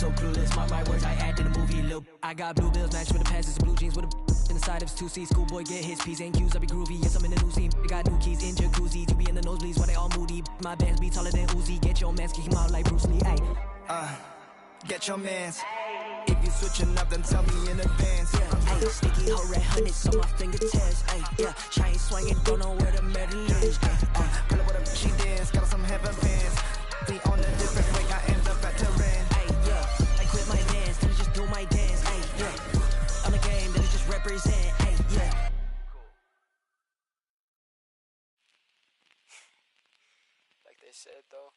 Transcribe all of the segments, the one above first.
so clueless. My words I add to the movie. Lil, I got blue bills matched with the pants, blue jeans with a in the side of his 2C. Schoolboy get his P's and Q's. I be groovy. Yes, I'm in the new scene. I got new keys in jacuzzi. You be in the nosebleeds why they all moody. My bands be taller than Uzi. Get your mans, kick him out like Bruce Lee. Ay. Get your mans. If you switching up, then tell me in advance. Yeah, ayy, sticky hoe red hundreds on my fingertips. Ayy, yeah, chain swinging, don't know where the medal is. Pull up with a she dance, got some heaven pants. Be on a different way, I end up at the rent. Ayy, yeah, I quit my dance, then I just do my dance. Ayy, yeah, on the game, then I just represent. Ayy, yeah. Like they said though.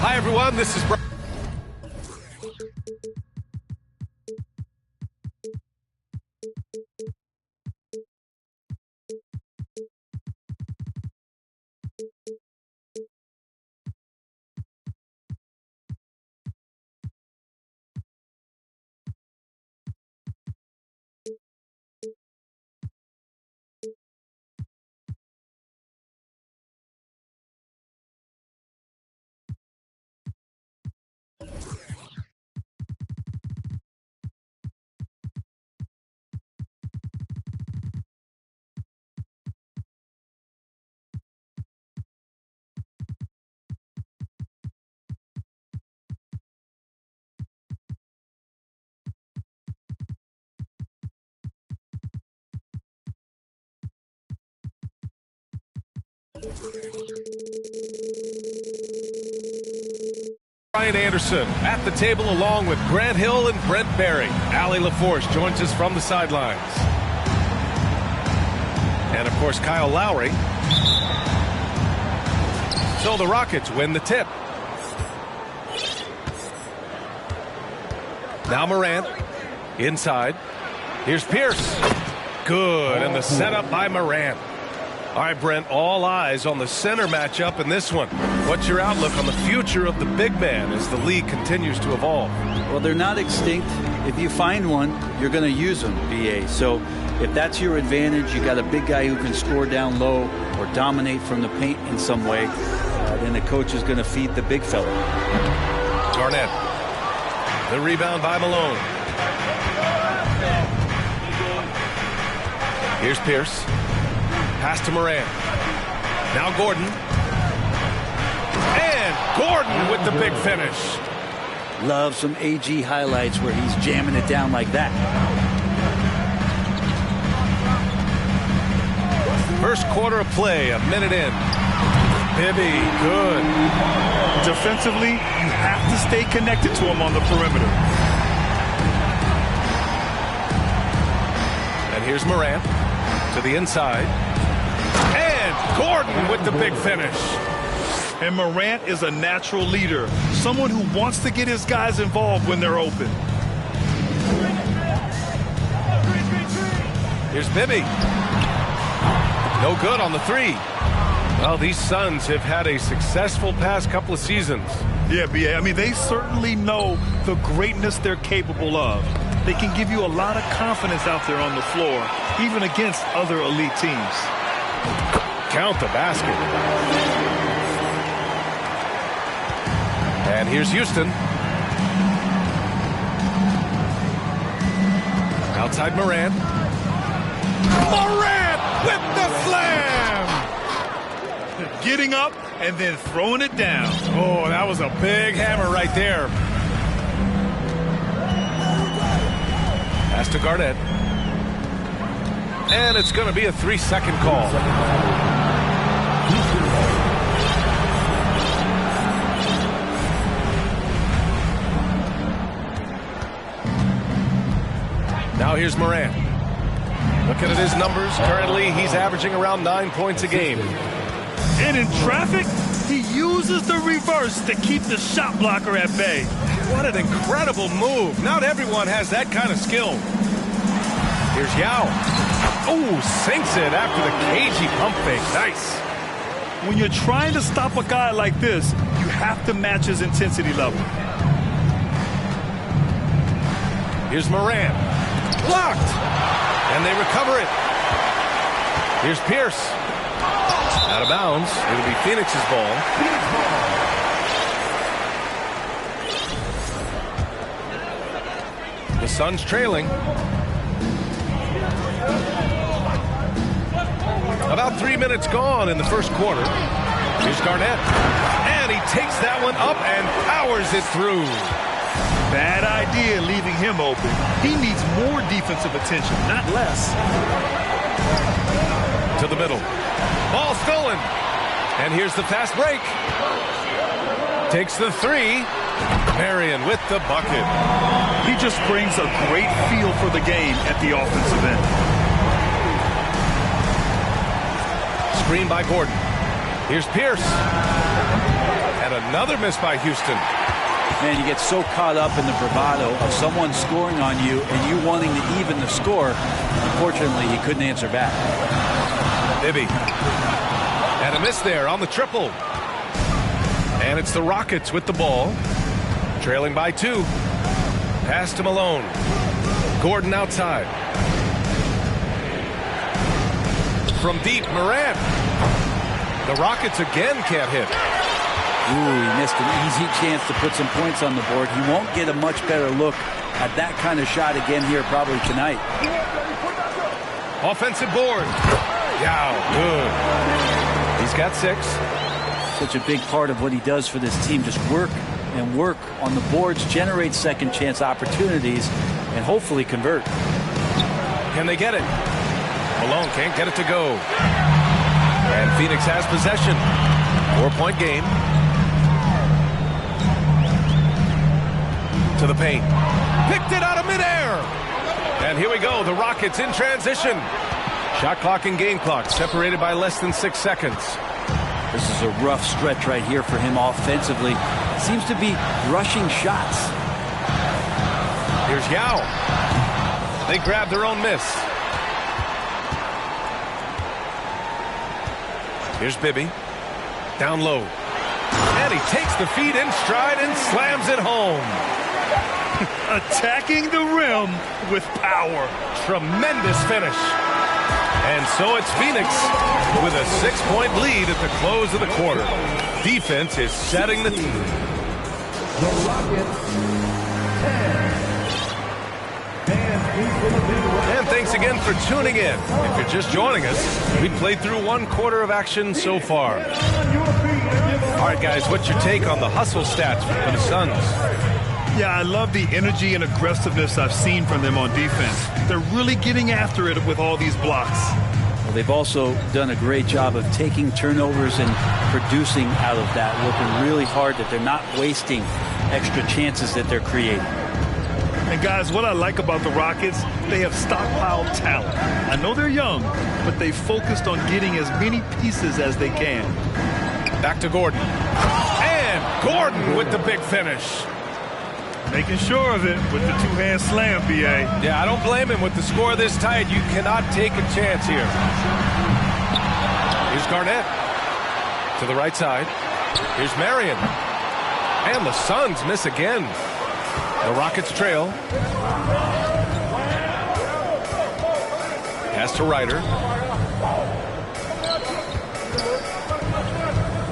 Hi everyone, this is Brian. Ryan Anderson at the table along with Grant Hill and Brent Barry. Allie LaForce joins us from the sidelines. And of course, Kyle Lowry. So the Rockets win the tip. Now Morant inside. Here's Pierce. Good, and the setup by Morant. All right, Brent, all eyes on the center matchup in this one. What's your outlook on the future of the big man as the league continues to evolve? Well, they're not extinct. If you find one, you're going to use them, BA. So if that's your advantage, you got a big guy who can score down low or dominate from the paint in some way, then the coach is going to feed the big fella. Garnett. The rebound by Malone. Here's Pierce. Pass to Morant. Now Gordon. And Gordon with the big finish. Love some AG highlights where he's jamming it down like that. First quarter of play, a minute in. Bibby, good. Defensively, you have to stay connected to him on the perimeter. And here's Morant to the inside. And Gordon with the big finish. And Morant is a natural leader, someone who wants to get his guys involved when they're open. Here's Bibby. No good on the three. Well, these Suns have had a successful past couple of seasons. Yeah, BA. I mean, they certainly know the greatness they're capable of. They can give you a lot of confidence out there on the floor, even against other elite teams. Count the basket. And here's Houston. Outside Morant. Morant with the slam! getting up and then throwing it down. Oh, that was a big hammer right there. Pass to Garnett. And it's going to be a 3-second call. Now here's Morant. Looking at his numbers, currently he's averaging around 9 points a game. And in traffic, he uses the reverse to keep the shot blocker at bay. What an incredible move. Not everyone has that kind of skill. Here's Yao. Oh, sinks it after the cagey pump fake. Nice. When you're trying to stop a guy like this, you have to match his intensity level. Here's Morant. Blocked. And they recover it. Here's Pierce. Out of bounds. It'll be Phoenix's ball. The Suns trailing. About 3 minutes gone in the first quarter. Here's Garnett. And he takes that one up and powers it through. Bad idea leaving him open. He needs more defensive attention, not less. To the middle. Ball stolen. And here's the fast break. Takes the three. Marion with the bucket. He just brings a great feel for the game at the offensive end. Screen by Gordon. Here's Pierce. And another miss by Houston. Man, you get so caught up in the bravado of someone scoring on you and you wanting to even the score. Unfortunately, he couldn't answer back. Bibby. And a miss there on the triple. And it's the Rockets with the ball. Trailing by 2. Pass to Malone. Gordon outside. From deep, Morant. The Rockets again can't hit. Ooh, he missed an easy chance to put some points on the board. He won't get a much better look at that kind of shot again here probably tonight. Offensive board. Yao, good. He's got 6. Such a big part of what he does for this team. Just work and work on the boards, generate second chance opportunities, and hopefully convert. Can they get it? Malone can't get it to go. And Phoenix has possession. 4-point game. To the paint. Picked it out of midair. And here we go. The Rockets in transition. Shot clock and game clock separated by less than 6 seconds. This is a rough stretch right here for him offensively. Seems to be rushing shots. Here's Yao. They grab their own miss. Here's Bibby. Down low. And he takes the feed in stride and slams it home. Attacking the rim with power. Tremendous finish. And so it's Phoenix with a 6-point lead at the close of the quarter. Defense is setting the team. The Rockets 10. And thanks again for tuning in. If you're just joining us, we played through 1 quarter of action so far. All right, guys, what's your take on the hustle stats for the Suns? Yeah, I love the energy and aggressiveness I've seen from them on defense. They're really getting after it with all these blocks. Well, they've also done a great job of taking turnovers and producing out of that, working really hard that they're not wasting extra chances that they're creating. And guys, what I like about the Rockets, they have stockpiled talent. I know they're young, but they focused on getting as many pieces as they can. Back to Gordon. And Gordon with the big finish. Making sure of it with the 2-hand slam, B.A. Yeah, I don't blame him. With the score this tight, you cannot take a chance here. Here's Garnett. To the right side. Here's Marion. And the Suns miss again. The Rockets trail. Pass to Ryder.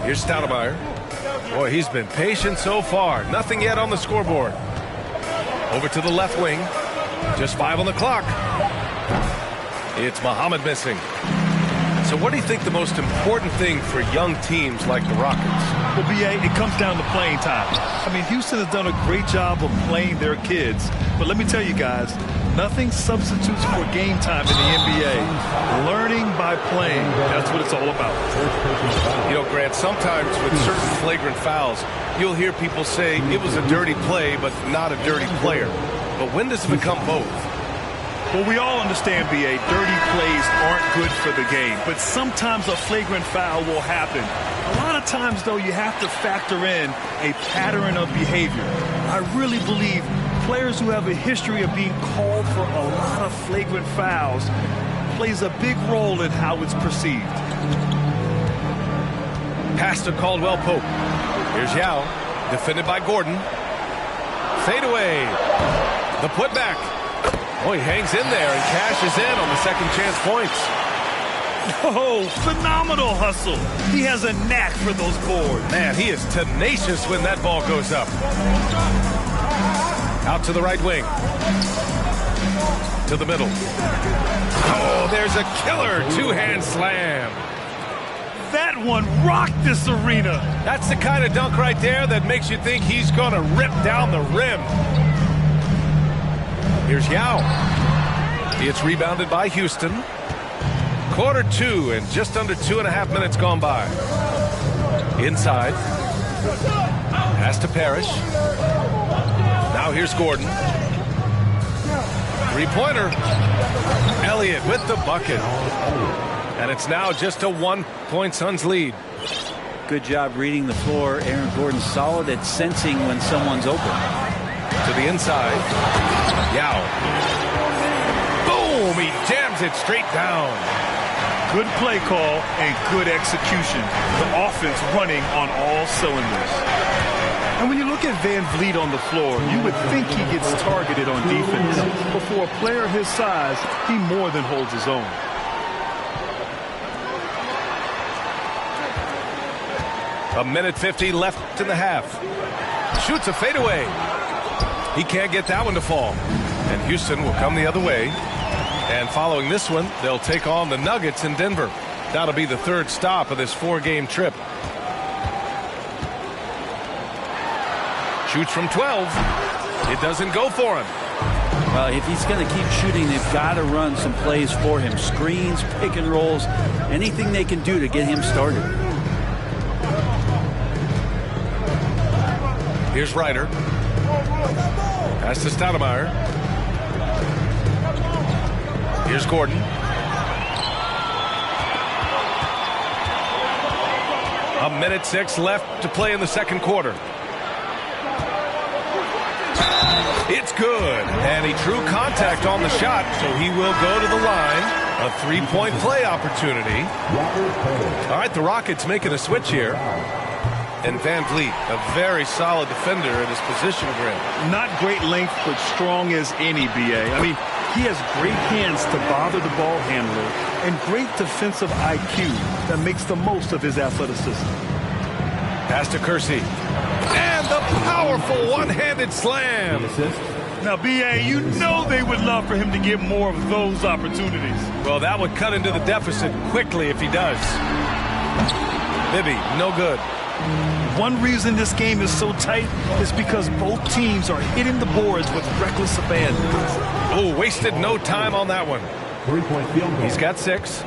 Here's Stoudemire. Boy, he's been patient so far. Nothing yet on the scoreboard. Over to the left wing. Just 5 on the clock. It's Muhammad missing. So what do you think the most important thing for young teams like the Rockets? Well, BA, it comes down to playing time. I mean, Houston has done a great job of playing their kids. But let me tell you guys, nothing substitutes for game time in the NBA. Learning by playing, that's what it's all about. You know, Grant, sometimes with certain flagrant fouls, you'll hear people say it was a dirty play, but not a dirty player. But when does it become both? Well, we all understand, BA, dirty plays aren't good for the game, but sometimes a flagrant foul will happen. A lot of times, though, you have to factor in a pattern of behavior. I really believe players who have a history of being called for a lot of flagrant fouls plays a big role in how it's perceived. Pass to Caldwell Pope. Here's Yao, defended by Gordon. Fade away. The putback. Oh, he hangs in there and cashes in on the second chance points. Oh, phenomenal hustle. He has a knack for those boards. Man, he is tenacious when that ball goes up. Out to the right wing. To the middle. Oh, there's a killer two-hand slam. That one rocked this arena. That's the kind of dunk right there that makes you think he's going to rip down the rim. Here's Yao. It's rebounded by Houston. Quarter two and just under 2.5 minutes gone by. Inside. Pass to Parrish. Now here's Gordon. Three-pointer. Elliott with the bucket. And it's now just a 1-point Suns lead. Good job reading the floor. Aaron Gordon's solid at sensing when someone's open. To the inside. Yao. Boom! He jams it straight down. Good play call and good execution. The offense running on all cylinders. And when you look at Van Vliet on the floor, you would think he gets targeted on defense. But for a player his size, he more than holds his own. A minute 50 left in the half. Shoots a fadeaway. He can't get that one to fall. And Houston will come the other way. And following this one, they'll take on the Nuggets in Denver. That'll be the third stop of this 4-game trip. Shoots from 12. It doesn't go for him. Well, if he's going to keep shooting, they've got to run some plays for him. Screens, pick and rolls, anything they can do to get him started. Here's Ryder. Pass to Stoudemire. Here's Gordon. A minute 6 left to play in the second quarter. It's good. And he drew contact on the shot, so he will go to the line. A 3-point play opportunity. All right, the Rockets making a switch here. And Van Vliet, a very solid defender at his position, Grant. Not great length, but strong as any, BA. I mean, he has great hands to bother the ball handler and great defensive IQ that makes the most of his athleticism. Pass to Kersey. And the powerful one-handed slam. Now, BA, you know they would love for him to get more of those opportunities. Well, that would cut into the deficit quickly if he does. Bibby, no good. One reason this game is so tight is because both teams are hitting the boards with reckless abandon. Oh, wasted no time on that one. 3-point field goal. He's got 6.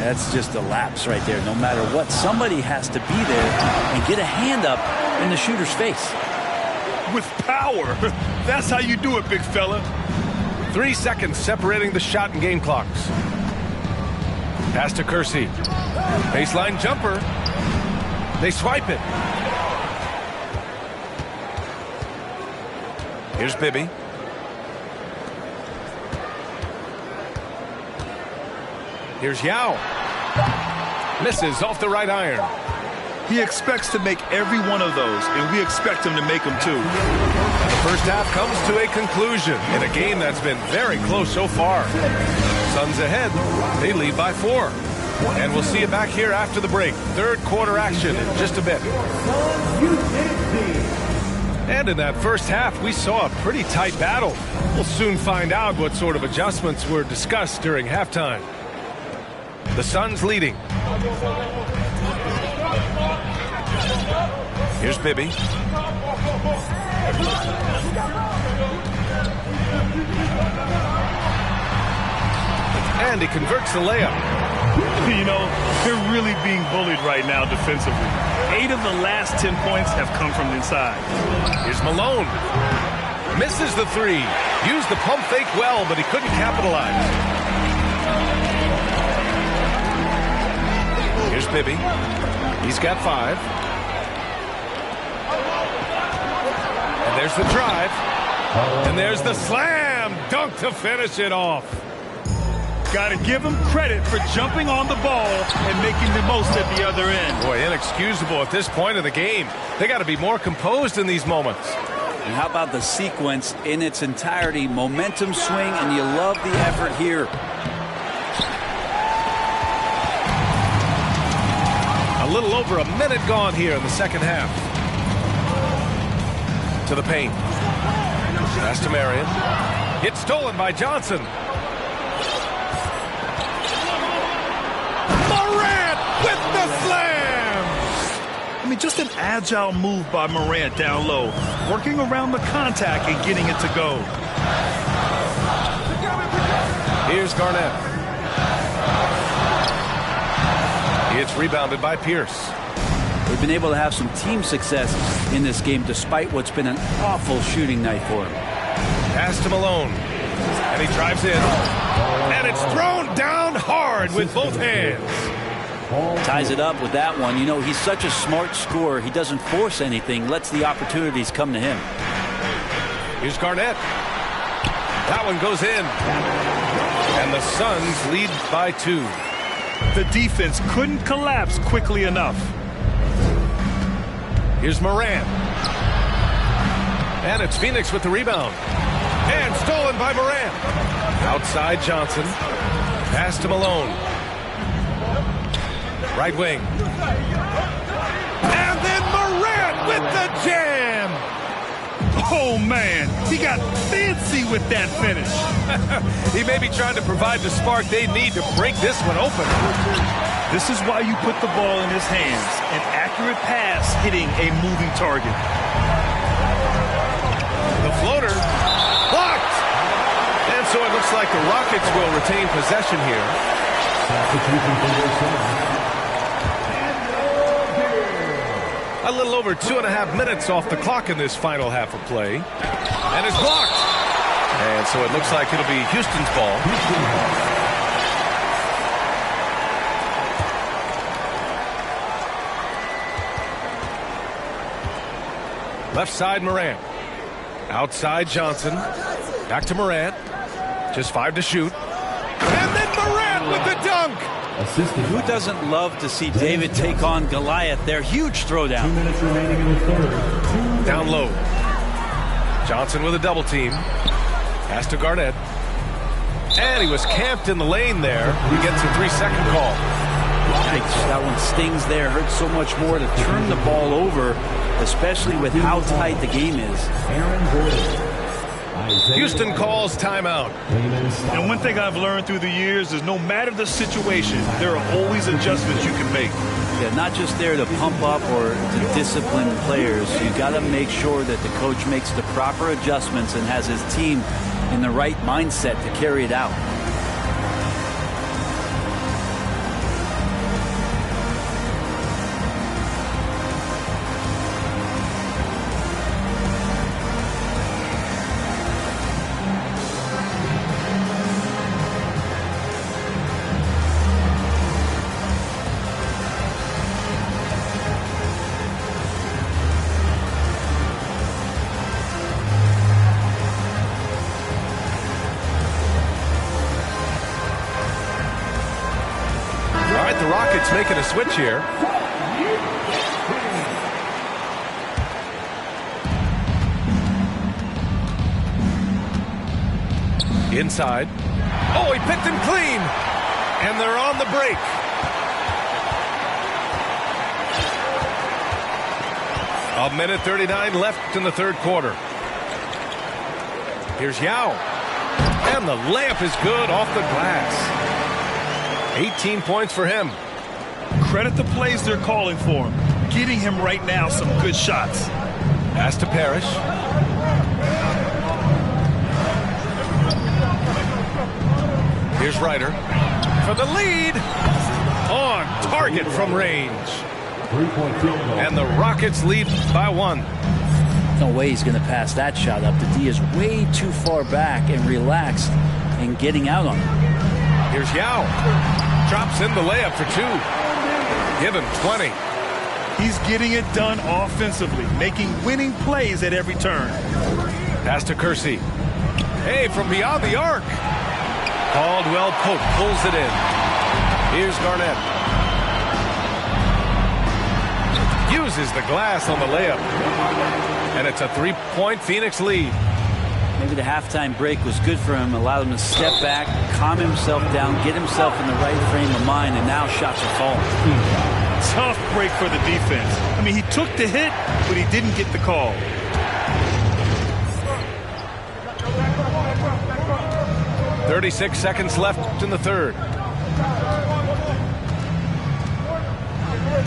That's just a lapse right there. No matter what, somebody has to be there and get a hand up in the shooter's face. With power. That's how you do it, big fella. 3 seconds separating the shot and game clocks. Pass to Kersey. Baseline jumper. They swipe it. Here's Bibby. Here's Yao. Misses off the right iron. He expects to make every one of those, and we expect him to make them too. The first half comes to a conclusion in a game that's been very close so far. Suns ahead. They lead by 4. And we'll see you back here after the break. Third quarter action in just a bit. And in that first half, we saw a pretty tight battle. We'll soon find out what sort of adjustments were discussed during halftime. The Suns leading. Here's Bibby. And he converts the layup. You know, they're really being bullied right now defensively. 8 of the last 10 points have come from inside. Here's Malone. Misses the three. Used the pump fake well, but he couldn't capitalize. Here's Bibby. He's got 5. And there's the drive. And there's the slam dunk to finish it off. Got to give him credit for jumping on the ball and making the most at the other end. Boy, inexcusable at this point of the game. They got to be more composed in these moments. And how about the sequence in its entirety? Momentum swing, and you love the effort here. A little over a minute gone here in the second half. To the paint. Pass to Marion. It's stolen by Johnson. With the slam! I mean, just an agile move by Morant down low, working around the contact and getting it to go. Here's Garnett. It's rebounded by Pierce. They've been able to have some team success in this game despite what's been an awful shooting night for him. Pass to Malone. And he drives in. And it's thrown down hard with both hands. Ties it up with that one. You know, he's such a smart scorer. He doesn't force anything, lets the opportunities come to him. Here's Garnett. That one goes in. And the Suns lead by 2. The defense couldn't collapse quickly enough. Here's Morant. And it's Phoenix with the rebound. And stolen by Morant. Outside Johnson. Pass to Malone. Right wing. And then Morant with the jam. Oh, man. He got fancy with that finish. He may be trying to provide the spark they need to break this one open. This is why you put the ball in his hands. An accurate pass hitting a moving target. The floater. Blocked. And so it looks like the Rockets will retain possession here. A little over 2.5 minutes off the clock in this final half of play. And it's blocked. And so it looks like it'll be Houston's ball. Left side Morant. Outside Johnson. Back to Morant. Just 5 to shoot. And then Morant with the dunk. Who doesn't love to see David take on Goliath? Their huge throwdown. 2 minutes remaining in the third. Down low. Johnson with a double team. Pass to Garnett. And he was camped in the lane there. He gets a 3-second call. Yikes, that one stings there. Hurts so much more to turn the ball over, especially with how tight the game is. Houston calls timeout. And one thing I've learned through the years is no matter the situation, there are always adjustments you can make. Yeah, not just there to pump up or to discipline players. You got to make sure that the coach makes the proper adjustments and has his team in the right mindset to carry it out. The Rockets making a switch here. Inside. Oh, he picked him clean. And they're on the break. A minute 39 left in the third quarter. Here's Yao. And the layup is good off the glass. 18 points for him. Credit the plays they're calling for him. Getting him right now some good shots. Pass to Parrish. Here's Ryder for the lead. On target from range. 3-point field goal. And the Rockets lead by 1. No way he's going to pass that shot up. The D is way too far back and relaxed and getting out on him. Here's Yao. Drops in the layup for 2. Give him 20. He's getting it done offensively, making winning plays at every turn. Pass to Kersey. Hey, from beyond the arc. Caldwell Pope pulls it in. Here's Garnett. Uses the glass on the layup. And it's a 3-point Phoenix lead. Maybe the halftime break was good for him, allowed him to step back, calm himself down, get himself in the right frame of mind, and now shots are falling. Tough break for the defense. I mean, he took the hit, but he didn't get the call. .36 seconds left in the third.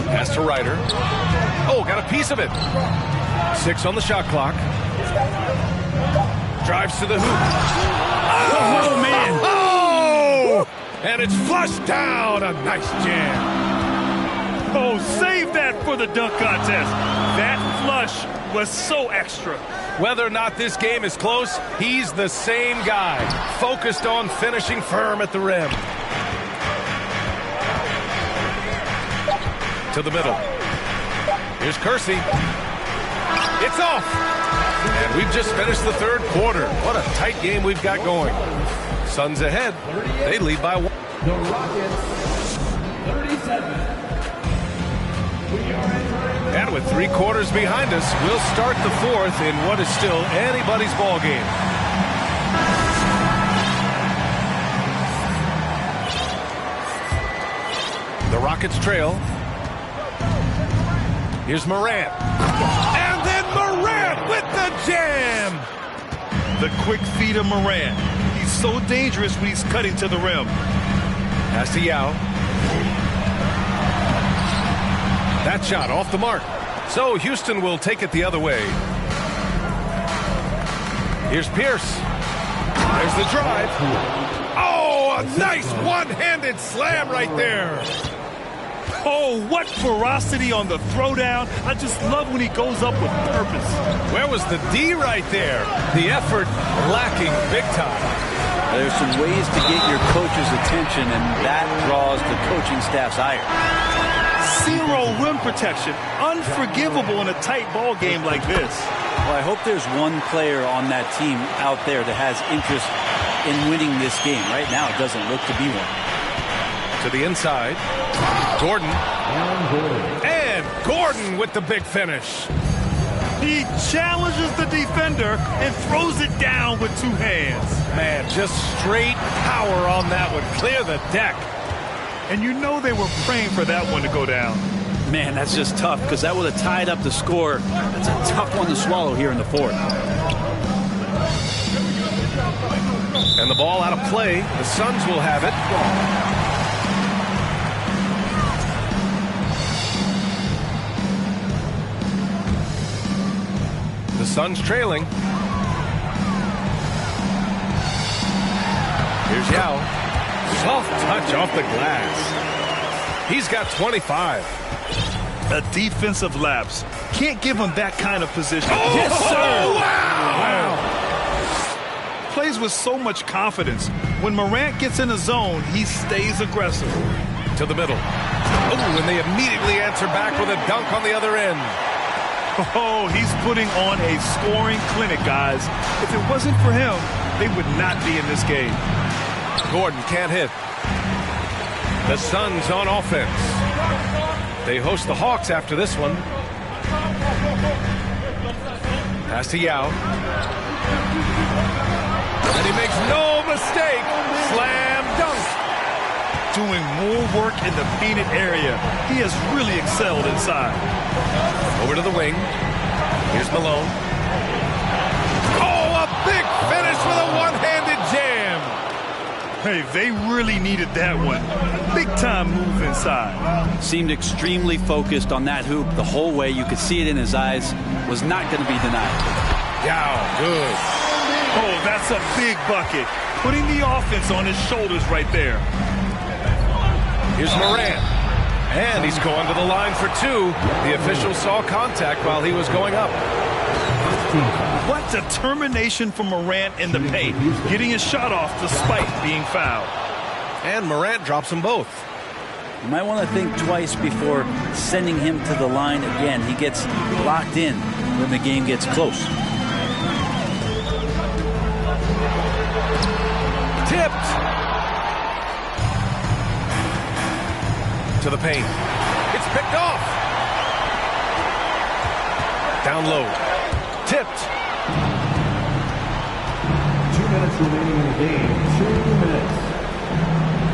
Pass to Ryder. Oh, got a piece of it. 6 on the shot clock. Drives to the hoop. Oh, man. Oh! And it's flushed down. A nice jam. Oh, save that for the dunk contest. That flush was so extra. Whether or not this game is close, he's the same guy. Focused on finishing firm at the rim. To the middle. Here's Kersey. It's off. And we've just finished the third quarter. What a tight game we've got going. Suns ahead. They lead by 1. The Rockets, 37. And with 3 quarters behind us, we'll start the fourth in what is still anybody's ball game. The Rockets trail. Here's Morant. And then Morant with the jam. The quick feed of Morant. He's so dangerous when he's cutting to the rim. Pass to Yao. That shot off the mark. So Houston will take it the other way. Here's Pierce. There's the drive. Oh, a nice one-handed slam right there. Oh, what ferocity on the throwdown. I just love when he goes up with purpose. Where was the D right there? The effort lacking big time. There's some ways to get your coach's attention, and that draws the coaching staff's ire. 0 rim protection. Unforgivable in a tight ball game like this. Well, I hope there's one player on that team out there that has interest in winning this game. Right now, it doesn't look to be one. To the inside. Gordon. And Gordon with the big finish. He challenges the defender and throws it down with 2 hands. Man, just straight power on that one. Clear the deck. And you know they were praying for that one to go down. Man, that's just tough because that would have tied up the score. That's a tough one to swallow here in the fourth. And the ball out of play. The Suns will have it. The Suns trailing. Here's Yao. Soft touch off the glass. He's got 25. A defensive lapse. Can't give him that kind of position. Oh, yes, sir. Wow. Plays with so much confidence. When Morant gets in a zone, he stays aggressive. To the middle. Oh, and they immediately answer back with a dunk on the other end. Oh, he's putting on a scoring clinic, guys. If it wasn't for him, they would not be in this game. Gordon can't hit. The Suns on offense. They host the Hawks after this one. Pass to Yao. And he makes no mistake. Slam dunk. Doing more work in the painted area. He has really excelled inside. Over to the wing. Here's Malone. Oh, a big finish with a one-handed jam. Hey, they really needed that one. Big time move inside. Seemed extremely focused on that hoop the whole way. You could see it in his eyes. Was not going to be denied. Yeah, good. Oh, that's a big bucket. Putting the offense on his shoulders right there. Here's Morant. And he's going to the line for two. The official saw contact while he was going up. What determination from Morant in the paint. Getting his shot off despite being fouled. And Morant drops them both. You might want to think twice before sending him to the line again. He gets locked in when the game gets close. Tipped. To the paint. It's picked off. Down low. Tipped. 2 minutes remaining in the game. 2 minutes.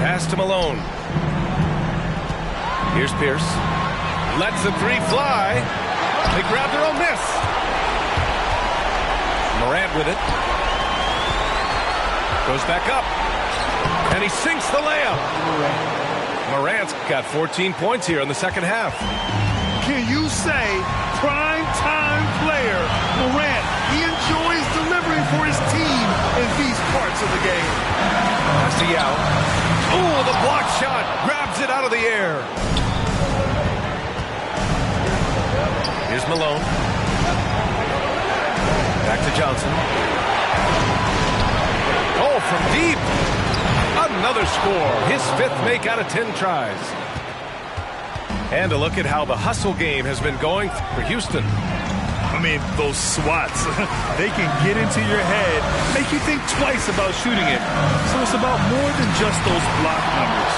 Pass to Malone. Here's Pierce. Lets the three fly. They grab their own miss. Morant with it. Goes back up. And he sinks the layup. Morant's got 14 points here in the second half. Can you say prime time player Morant? He enjoys delivering for his team in these parts of the game. Pass to Yao. Ooh, the block shot. Grabs it out of the air. Here's Malone. Back to Johnson. Oh, from deep. Another score. His fifth make out of 10 tries. And a look at how the hustle game has been going for Houston. I mean, those swats, they can get into your head, make you think twice about shooting it. So it's about more than just those block numbers.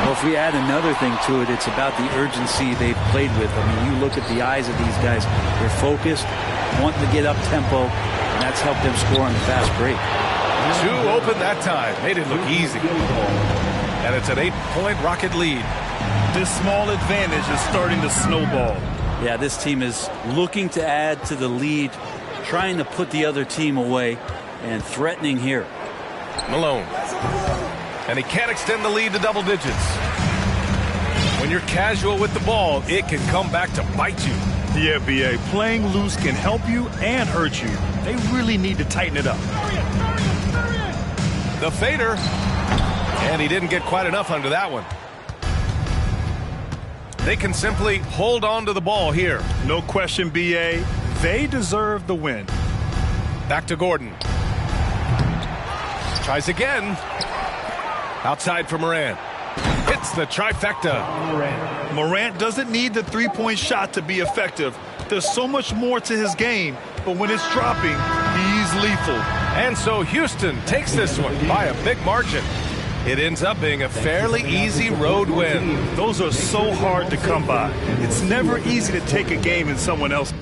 Well, if we add another thing to it, it's about the urgency they've played with. I mean, you look at the eyes of these guys. They're focused, wanting to get up tempo, and that's helped them score on the fast break. Two open that time. Made it look easy. And it's an 8-point Rocket lead. This small advantage is starting to snowball. Yeah, this team is looking to add to the lead, trying to put the other team away, and threatening here. Malone. And he can't extend the lead to double digits. When you're casual with the ball, it can come back to bite you. Yeah, B.A., playing loose can help you and hurt you. They really need to tighten it up. The fader. And he didn't get quite enough under that one. They can simply hold on to the ball here. No question, B.A., they deserve the win. Back to Gordon. Tries again. Outside for Morant. Hits the trifecta. Morant doesn't need the three-point shot to be effective. There's so much more to his game, but when it's dropping, he's lethal. And so Houston takes this one by a big margin. It ends up being a fairly easy road win. Those are so hard to come by. It's never easy to take a game in someone else.